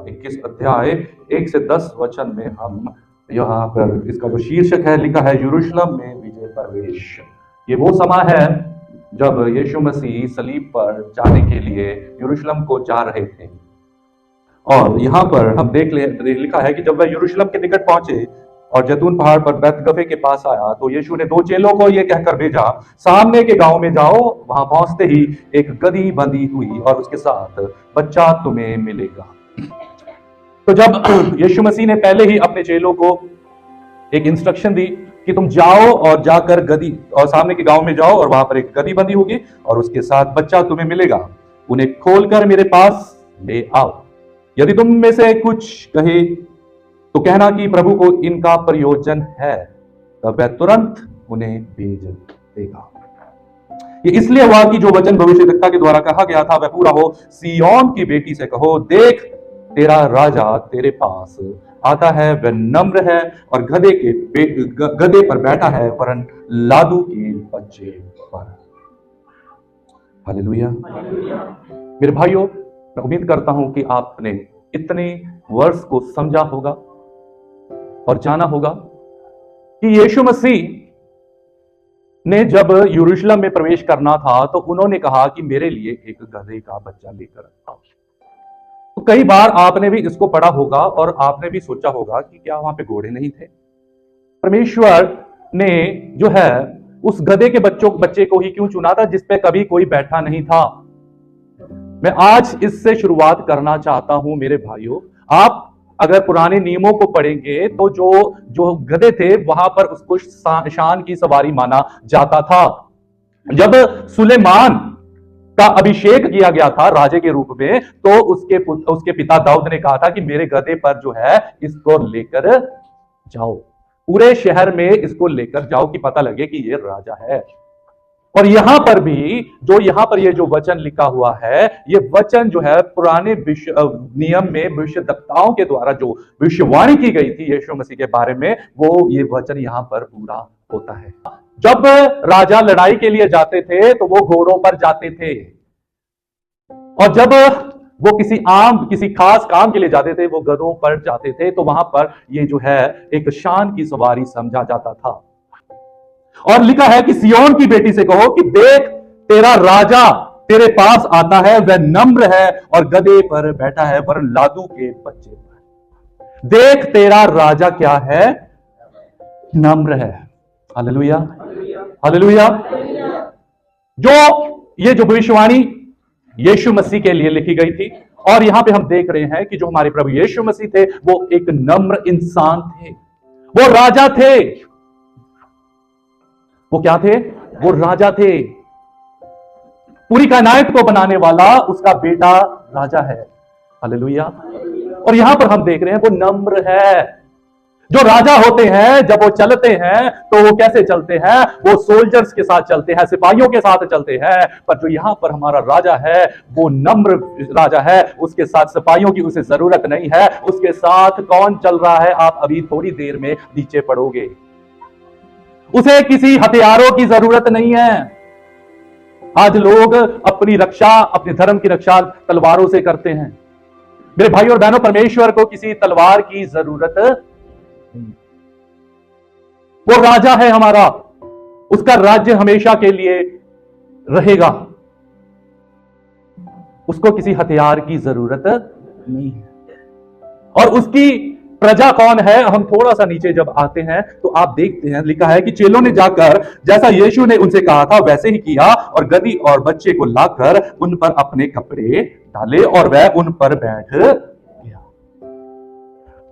21 अध्याय 1 से 10 वचन में हम यहाँ पर इसका जो शीर्षक है लिखा है यरूशलेम में विजय प्रवेश। ये वो समय है जब यीशु मसीह सलीब पर जाने के लिए यरूशलेम को जा रहे थे। और यहाँ पर हम लिखा है कि जब वह यरूशलेम के निकट पहुंचे और जैतून पहाड़ पर बैतगफे के पास आया तो यीशु ने 2 चेलों को यह कहकर भेजा, सामने के गांव में जाओ, वहां पहुंचते ही एक गदही बंधी हुई और उसके साथ बच्चा तुम्हें मिलेगा। तो जब यीशु मसीह ने पहले ही अपने चेलों को एक इंस्ट्रक्शन दी कि तुम जाओ और जाकर गदही और सामने के गांव में जाओ और वहां पर एक गदही बंधी होगी और उसके साथ बच्चा तुम्हें मिलेगा, उन्हें खोलकर मेरे पास ले आओ। यदि तुम में से कुछ कहे तो कहना कि प्रभु को इनका प्रयोजन है, तब वह तुरंत उन्हें भेज देगा। ये इसलिए हुआ कि जो वचन भविष्यवक्ता के द्वारा कहा गया था वह पूरा हो। सिय्योन की बेटी से कहो, देख तेरा राजा तेरे पास आता है, वह नम्र है और गधे पर बैठा है, वरन लादू के बच्चे पर। हालेलुया। मेरे भाइयों, मैं उम्मीद करता हूं कि आपने इतने वर्ष को समझा होगा और जाना होगा कि यीशु मसीह ने जब यरूशलेम में प्रवेश करना था तो उन्होंने कहा कि मेरे लिए एक गधे का बच्चा लेकर आओ। तो कई बार आपने भी इसको पढ़ा होगा और आपने भी सोचा होगा कि क्या वहां पे घोड़े नहीं थे? परमेश्वर ने जो है उस गधे के बच्चे को ही क्यों चुना था जिसपे कभी कोई बैठा नहीं था? मैं आज इससे शुरुआत करना चाहता हूं मेरे भाइयों। आप अगर पुराने नियमों को पढ़ेंगे तो जो गधे थे वहां पर उसको शान की सवारी माना जाता था। जब सुलेमान का अभिषेक किया गया था राजे के रूप में तो उसके पिता दाऊद ने कहा था कि मेरे गधे पर जो है इसको लेकर जाओ, पूरे शहर में इसको लेकर जाओ कि पता लगे कि ये राजा है। और यहां पर भी यहां पर ये जो वचन लिखा हुआ है, ये वचन जो है पुराने नियम में भविष्यवक्ताओं के द्वारा जो भविष्यवाणी की गई थी यीशु मसीह के बारे में, वो ये वचन यहां पर पूरा होता है। जब राजा लड़ाई के लिए जाते थे तो वो घोड़ों पर जाते थे, और जब वो किसी खास काम के लिए जाते थे वो गधों पर जाते थे। तो वहां पर ये जो है एक शान की सवारी समझा जाता था। और लिखा है कि सिय्योन की बेटी से कहो कि देख तेरा राजा तेरे पास आता है, वह नम्र है और गधे पर बैठा है, वरन लादू के बच्चे पर। देख तेरा राजा क्या है? नम्र है। Hallelujah, hallelujah. ये जो भविष्यवाणी यीशु मसीह के लिए लिखी गई थी, और यहां पे हम देख रहे हैं कि जो हमारे प्रभु यीशु मसीह थे वो एक नम्र इंसान थे, वो राजा थे। वो क्या थे? वो राजा थे। पूरी कायनात को बनाने वाला उसका बेटा राजा है। हालेलुया। और यहां पर हम देख रहे हैं वो नम्र है। जो राजा होते हैं जब वो चलते हैं तो वो कैसे चलते हैं? वो सोल्जर्स के साथ चलते हैं, सिपाहियों के साथ चलते हैं। पर जो यहां पर हमारा राजा है वो नम्र राजा है, उसके साथ सिपाहियों की उसे जरूरत नहीं है। उसके साथ कौन चल रहा है आप अभी थोड़ी देर में नीचे पढ़ोगे। उसे किसी हथियारों की जरूरत नहीं है। आज लोग अपनी रक्षा, अपने धर्म की रक्षा तलवारों से करते हैं। मेरे भाई और बहनों, परमेश्वर को किसी तलवार की जरूरत नहीं। वो राजा है हमारा, उसका राज्य हमेशा के लिए रहेगा। उसको किसी हथियार की जरूरत नहीं है। और उसकी प्रजा कौन है? हम थोड़ा सा नीचे जब आते हैं तो आप देखते हैं लिखा है कि चेलों ने जाकर जैसा यीशु ने उनसे कहा था वैसे ही किया और गधी और बच्चे को लाकर उन पर अपने कपड़े डाले और वह उन पर बैठ गया।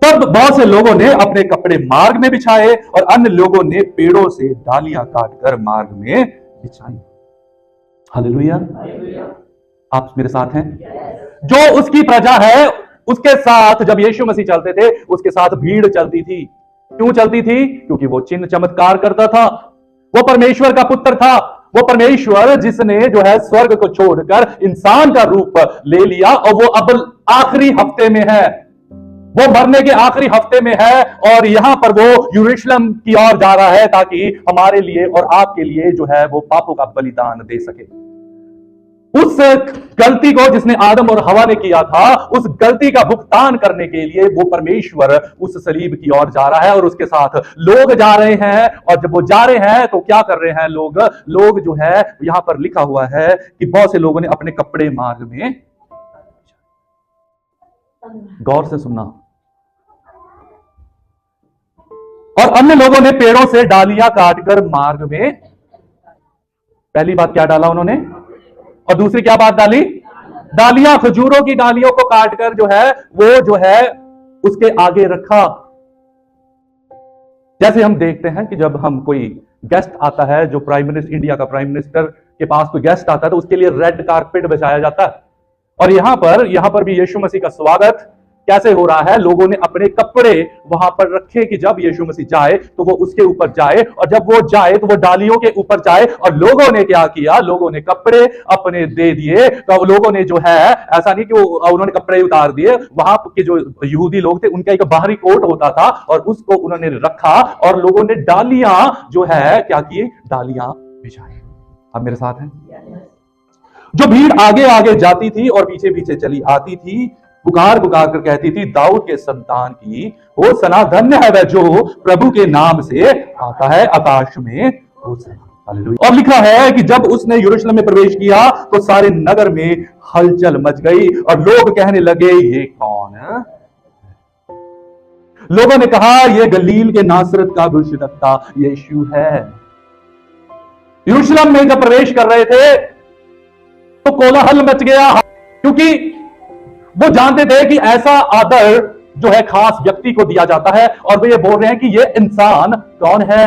तब बहुत से लोगों ने अपने कपड़े मार्ग में बिछाए और अन्य लोगों ने पेड़ों से डालियां काटकर मार्ग में बिछाई। हालेलुया। आप मेरे साथ हैं? जो उसकी प्रजा है उसके साथ जब यीशु मसीह चलते थे उसके साथ भीड़ चलती थी। क्यों चलती थी? क्योंकि वो चिन्ह चमत्कार करता था। वो परमेश्वर का पुत्र था। वो परमेश्वर जिसने जो है स्वर्ग को छोड़कर इंसान का रूप ले लिया और वो अब आखिरी हफ्ते में है, वो मरने के आखिरी हफ्ते में है और यहां पर वो यरूशलेम की ओर जा रहा है ताकि हमारे लिए और आपके लिए जो है वो पापों का बलिदान दे सके। उस गलती को जिसने आदम और हवा ने किया था, उस गलती का भुगतान करने के लिए वो परमेश्वर उस सलीब की ओर जा रहा है और उसके साथ लोग जा रहे हैं। और जब वो जा रहे हैं तो क्या कर रहे हैं लोग जो है, यहां पर लिखा हुआ है कि बहुत से लोगों ने अपने कपड़े मार्ग में, गौर से सुनना, और अन्य लोगों ने पेड़ों से डालियां काटकर मार्ग में, पहली बात क्या डाला उन्होंने, और दूसरी क्या बात डाली, डालियां, खजूरों की डालियों को काटकर जो है वो जो है उसके आगे रखा। जैसे हम देखते हैं कि जब हम कोई गेस्ट आता है, जो प्राइम मिनिस्टर, इंडिया का प्राइम मिनिस्टर के पास कोई गेस्ट आता है तो उसके लिए रेड कारपेट बिछाया जाता है। और यहां पर भी यीशु मसीह का स्वागत कैसे हो रहा है, लोगों ने अपने कपड़े वहां पर रखे कि जब यीशु मसीह जाए तो वो उसके ऊपर जाए, और जब वो जाए तो वो डालियों के ऊपर जाए। और लोगों ने क्या किया, लोगों ने कपड़े अपने दे दिए। तो लोगों ने जो है, ऐसा नहीं कि उन्होंने कपड़े उतार दिए, वहां के जो यहूदी लोग थे उनका एक बाहरी कोट होता था और उसको उन्होंने रखा, और लोगों ने डालियां जो है क्या की, डालियां बिछाई। आप मेरे साथ हैं? जो भीड़ आगे आगे जाती थी और पीछे पीछे चली आती थी, पुकार पुकार कर कहती थी, दाऊद के संतान की होसना, धन्य है वह जो प्रभु के नाम से आता है, आकाश में होसना। और लिखा है कि जब उसने यरूशलेम में प्रवेश किया तो सारे नगर में हलचल मच गई और लोग कहने लगे, ये कौन है? लोगों ने कहा, यह गलील के नासरत का भविष्यद्वक्ता यीशु है। यरूशलेम में जब प्रवेश कर रहे थे तो कोलाहल मच गया, क्योंकि वो जानते थे कि ऐसा आदर जो है खास व्यक्ति को दिया जाता है, और वो ये बोल रहे हैं कि ये इंसान कौन है।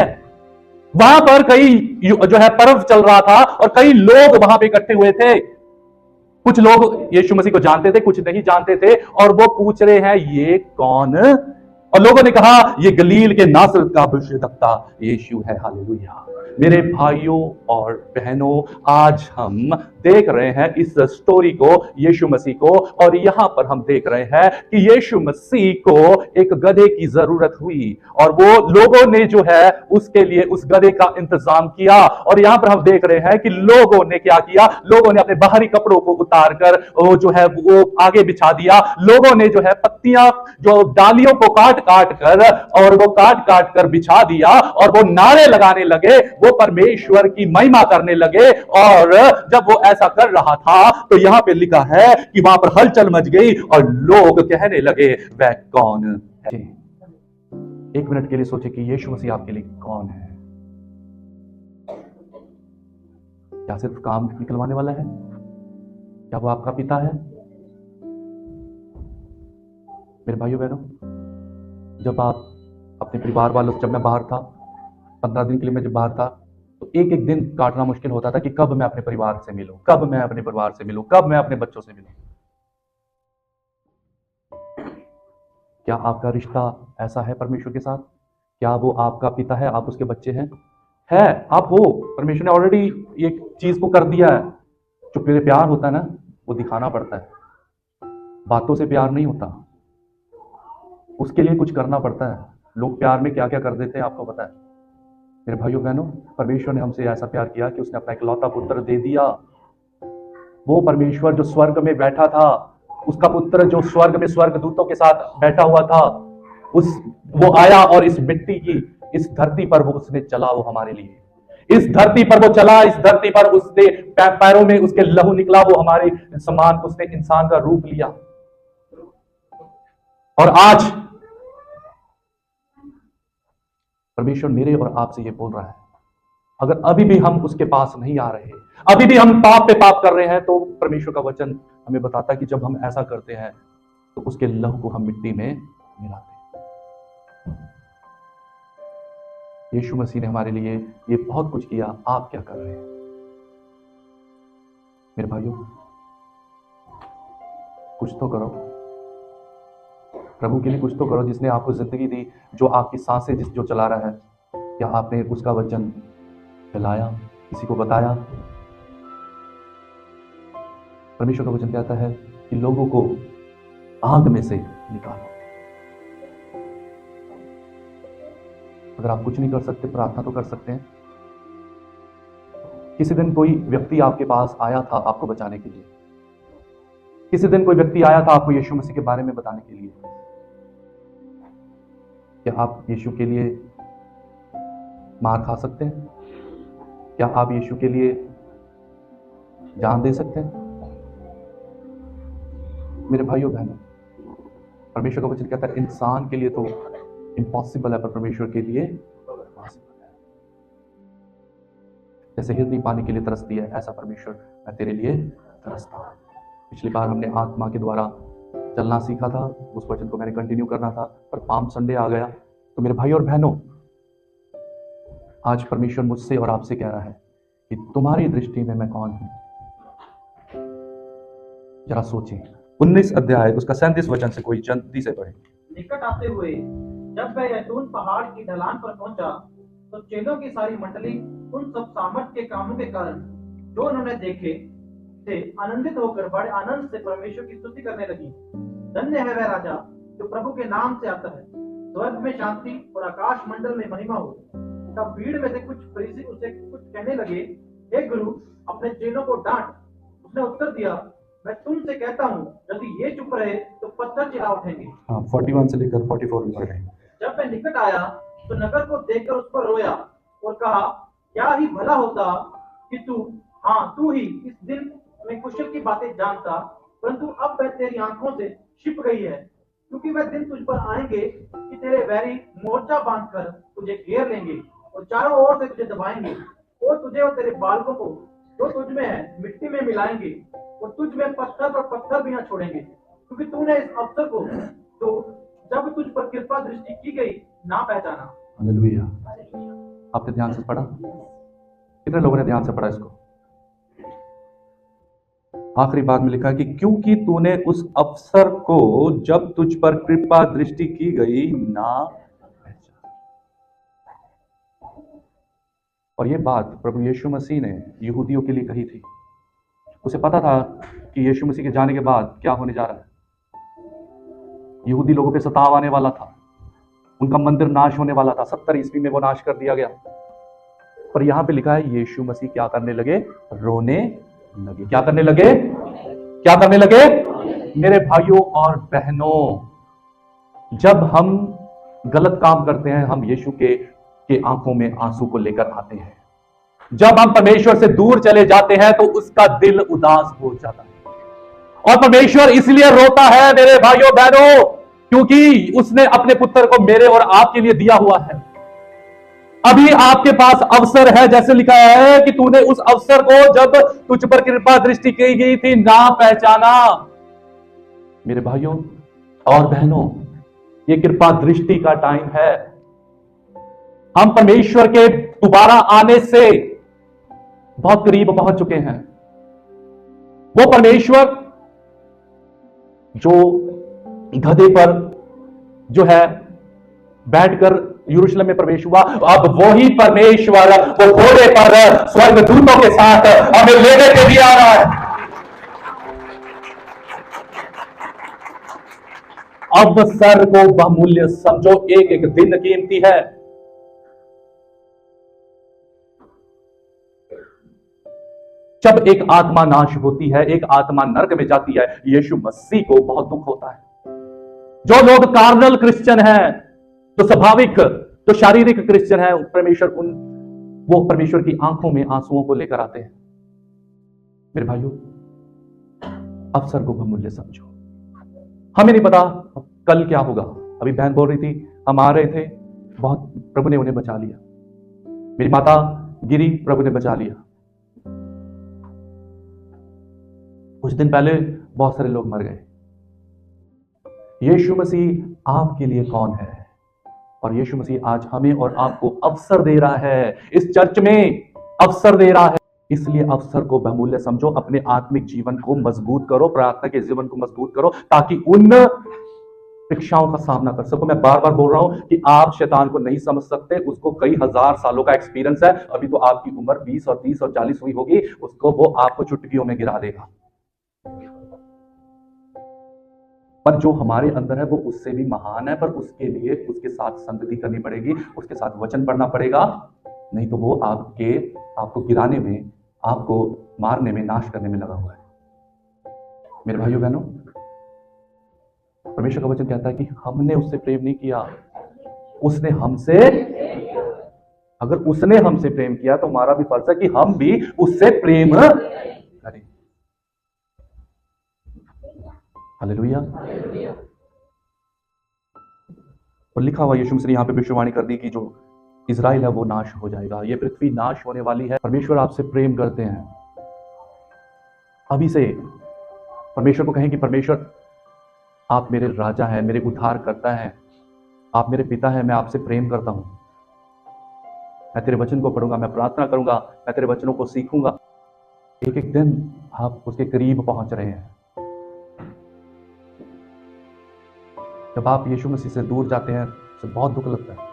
वहां पर कई जो है पर्व चल रहा था और कई लोग वहां पे इकट्ठे हुए थे। कुछ लोग यीशु मसीह को जानते थे, कुछ नहीं जानते थे, और वो पूछ रहे हैं, ये कौन? और लोगों ने कहा, ये गलील के नासरत का भविष्यद्वक्ता यीशु है। हालेलुया। मेरे भाइयों और बहनों, आज हम देख रहे हैं इस स्टोरी को, यीशु मसीह को, और यहां पर हम देख रहे हैं कि यीशु मसीह को एक गधे की जरूरत हुई और वो लोगों ने जो है उसके लिए उस गधे का इंतजाम किया। और यहां पर हम देख रहे हैं कि लोगों ने क्या किया, लोगों ने अपने बाहरी कपड़ों को उतार कर वो जो है वो आगे बिछा दिया। लोगों ने जो है पत्तियां, जो डालियों को काट काट कर, और वो काट काट कर बिछा दिया, और वो नारे लगाने लगे, वो परमेश्वर की महिमा करने लगे। और जब वो ऐसा कर रहा था तो यहां पे लिखा है कि वहां पर हलचल मच गई और लोग कहने लगे, वह कौन है? एक मिनट के लिए सोचे कि यीशु मसीह आपके लिए कौन है? क्या सिर्फ काम निकलवाने वाला है? क्या वो आपका पिता है? मेरे भाइयों बहनों, जब आप अपने परिवार वालों, जब मैं बाहर था 15 दिन के लिए, मैं जब बाहर था तो एक एक दिन काटना मुश्किल होता था कि कब मैं अपने परिवार से मिलूं, कब मैं अपने परिवार से मिलूं, कब मैं अपने बच्चों से मिलूं। क्या आपका रिश्ता ऐसा है परमेश्वर के साथ? क्या वो आपका पिता है, आप उसके बच्चे हैं? है, आप हो। परमेश्वर ने ऑलरेडी एक चीज को कर दिया है। जो मेरे प्यार होता है ना, वो दिखाना पड़ता है, बातों से प्यार नहीं होता, उसके लिए कुछ करना पड़ता है। लोग प्यार में क्या क्या कर देते हैं आपको पता है? मेरे भाइयों बहनों, परमेश्वर ने हमसे ऐसा प्यार किया कि उसने अपना इकलौता पुत्र दे दिया। वो परमेश्वर जो स्वर्ग में बैठा था, उसका पुत्र जो स्वर्ग में स्वर्गदूतों के साथ बैठा हुआ था, वो आया और इस मिट्टी की, इस धरती पर वो उसने चला, वो हमारे लिए इस धरती पर वो चला, इस धरती पर उसने पैरों में उसके लहू निकला, वो हमारे समान उसने इंसान का रूप लिया। और आज परमेश्वर मेरे और आपसे ये बोल रहा है, अगर अभी भी हम उसके पास नहीं आ रहे, अभी भी हम पाप पे पाप कर रहे हैं, तो परमेश्वर का वचन हमें बताता है कि जब हम ऐसा करते हैं तो उसके लहू को हम मिट्टी में मिलाते हैं। यीशु मसीह ने हमारे लिए ये बहुत कुछ किया, आप क्या कर रहे हैं? मेरे भाइयों, कुछ तो करो, प्रभु के लिए कुछ तो करो, जिसने आपको जिंदगी दी, जो आपकी सांसें जो चला रहा है। क्या आपने उसका वचन फैलाया, किसी को बताया? परमेश्वर का वचन कहता है कि लोगों को आग में से निकालो। अगर आप कुछ नहीं कर सकते, प्रार्थना तो कर सकते हैं। किसी दिन कोई व्यक्ति आपके पास आया था आपको बचाने के लिए, किसी दिन कोई व्यक्ति आया था आपको यीशु मसीह के बारे में बताने के लिए। क्या आप यीशु के लिए मार खा सकते हैं? क्या आप यीशु के लिए जान दे सकते हैं? मेरे भाइयों बहनों, परमेश्वर का वचन कहता है इंसान के लिए तो इम्पॉसिबल है, पर परमेश्वर के लिए पॉसिबल है। जैसे हिरनी पानी के लिए तरसती है, ऐसा परमेश्वर मैं तेरे लिए तरसता हूं। पिछली बार हमने आत्मा के द्वारा चलना सीखा था, उस वचन को मैंने कंटिन्यू करना था, पर पाम संडे आ गया। तो मेरे भाई और बहनों, आज परमेश्वर मुझसे और आपसे कह रहा है कि तुम्हारी दृष्टि में मैं कौन हूं। जरा सोचें। 19 अध्याय उसका 37 वचन से कोई जल्दी से पढ़े। निकट आते हुए जब वह जैतून पहाड़ की ढलान पर पहुंचा, तो चेलों की सारी मंडली उन सब सामर्थ के कामों के कारण जो उन्होंने देखे थे आनंदित होकर बड़े आनंद से परमेश्वर की स्तुति करने लगी। धन्य है वह राजा जो प्रभु के नाम से आता है, स्वर्ग में शांति और आकाश मंडल में महिमा हो। तब भीड़ में से कुछ फरीसी उसे कुछ कहने लगे, हे गुरु, अपने चेलों को डांट। उसने उत्तर दिया, मैं तुमसे कहता हूँ, यदि ये चुप रहे तो पत्थर चिल्ला उठेंगे। 41 से लेकर 44 में पढ़ रहे हैं। जब वह निकट आया तो नगर को देखकर उस पर रोया और कहा, क्या ही भला होता कि तू ही इस दिन में कुशल की बातें जानता, परंतु अब वह तेरी आंखों से छिप गई है। क्योंकि वह दिन तुझ पर आएंगे कि तेरे वैरी मोर्चा बांधकर तुझे घेर लेंगे और चारों ओर से तुझे दबाएंगे और तुझे और तेरे बालकों को जो तुझ में है मिट्टी में मिलाएंगे और तुझ में पत्थर पर पत्थर भी न छोड़ेंगे, क्योंकि तूने इस अवसर को जो जब तुझ पर कृपा दृष्टि की गई ना पहचाना। हालेलुया। आपने ध्यान से पढ़ा? कितने लोगों ने ध्यान से पढ़ा इसको? आखिरी बात में लिखा है कि क्योंकि तूने उस अवसर को जब तुझ पर कृपा दृष्टि की गई ना पहचाना। और यह बात प्रभु यीशु मसीह ने यहूदियों के लिए कही थी। उसे पता था कि यीशु मसीह के जाने के बाद क्या होने जा रहा है। यहूदी लोगों पे सताव आने वाला था, उनका मंदिर नाश होने वाला था। 70 ईस्वी में वो नाश कर दिया गया। पर यहां पे लिखा है यीशु मसीह क्या करने लगे? रोने लगे। क्या करने लगे? क्या करने लगे? मेरे भाइयों और बहनों, जब हम गलत काम करते हैं, हम यीशु के आंखों में आंसू को लेकर आते हैं। जब हम परमेश्वर से दूर चले जाते हैं तो उसका दिल उदास हो जाता है, और परमेश्वर इसलिए रोता है मेरे भाइयों बहनों, क्योंकि उसने अपने पुत्र को मेरे और आपके लिए दिया हुआ है। अभी आपके पास अवसर है, जैसे लिखा है कि तूने उस अवसर को जब तुझ पर कृपा दृष्टि की गई थी ना पहचाना। मेरे भाइयों और बहनों, ये कृपा दृष्टि का टाइम है। हम परमेश्वर के दोबारा आने से बहुत करीब पहुंच चुके हैं। वो परमेश्वर जो गधे पर जो है बैठकर यरूशलेम में प्रवेश हुआ, अब वही परमेश्वर वो घोड़े पर स्वर्गदूतों के साथ हमें लेने के लिए आ रहा है। अवसर को बहुमूल्य समझो, एक एक दिन कीमती है। जब एक आत्मा नाश होती है, एक आत्मा नरक में जाती है, यीशु मसीह को बहुत दुख होता है। जो लोग कार्नल क्रिश्चियन हैं, तो स्वाभाविक, तो शारीरिक क्रिश्चियन है, वो परमेश्वर की आंखों में आंसुओं को लेकर आते हैं। मेरे भाइयों, अवसर को बहुमूल्य समझो। हमें नहीं पता कल क्या होगा। अभी बहन बोल रही थी, हम आ रहे थे, बहुत प्रभु ने उन्हें बचा लिया। मेरी माता गिरी, प्रभु ने बचा लिया। कुछ दिन पहले बहुत सारे लोग मर गए। यीशु मसीह आपके लिए कौन है? और यीशु मसीह आज हमें और आपको अवसर दे रहा है, इस चर्च में अवसर दे रहा है। इसलिए अवसर को बहुमूल्य समझो, अपने आत्मिक जीवन को मजबूत करो, प्रार्थना के जीवन को मजबूत करो, ताकि उन शिक्षाओं का सामना कर सको। मैं बार बार बोल रहा हूं कि आप शैतान को नहीं समझ सकते, उसको कई हजार सालों का एक्सपीरियंस है। अभी तो आपकी उम्र 20 और 30 और 40 हुई होगी, उसको वो आपको चुटकियों में गिरा देगा। पर जो हमारे अंदर है वो उससे भी महान है, पर उसके लिए उसके साथ संगति करनी पड़ेगी, उसके साथ वचन पढ़ना पड़ेगा, नहीं तो वो आपको गिराने में आपको मारने में, नाश करने में लगा हुआ है। मेरे भाइयों बहनों, परमेश्वर का वचन कहता है कि हमने उससे प्रेम नहीं किया, उसने हमसे, अगर उसने हमसे प्रेम किया तो हमारा भी फर्ज है कि हम भी उससे प्रेम करें। हालेलुया। और लिखा हुआ यीशु मसीह ने यहां पे भविष्यवाणी कर दी कि जो इजराइल है वो नाश हो जाएगा, ये पृथ्वी नाश होने वाली है। परमेश्वर आपसे प्रेम करते हैं। अभी से परमेश्वर को कहें कि परमेश्वर आप मेरे राजा हैं, मेरे उद्धार करता है, आप मेरे पिता हैं, मैं आपसे प्रेम करता हूं। मैं तेरे वचन को पढ़ूंगा, मैं प्रार्थना करूंगा, मैं तेरे वचनों को सीखूंगा। एक एक दिन आप उसके करीब पहुंच रहे हैं। जब आप यीशु मसीह से दूर जाते हैं उसे बहुत दुख लगता है।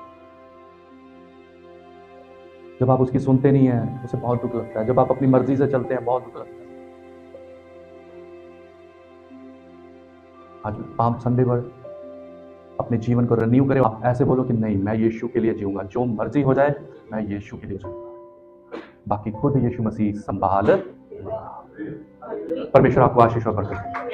जब आप उसकी सुनते नहीं हैं उसे बहुत दुख लगता है। जब आप अपनी मर्जी से चलते हैं बहुत दुख लगता है। आज पाम संडे पर अपने जीवन को रिन्यू करें। आप ऐसे बोलो कि नहीं, मैं यीशु के लिए जीऊंगा, जो मर्जी हो जाए मैं यीशु के लिए जीऊंगा, बाकी खुद यीशु मसीह संभाल। परमेश्वर आपको आशीष और बरकत दे।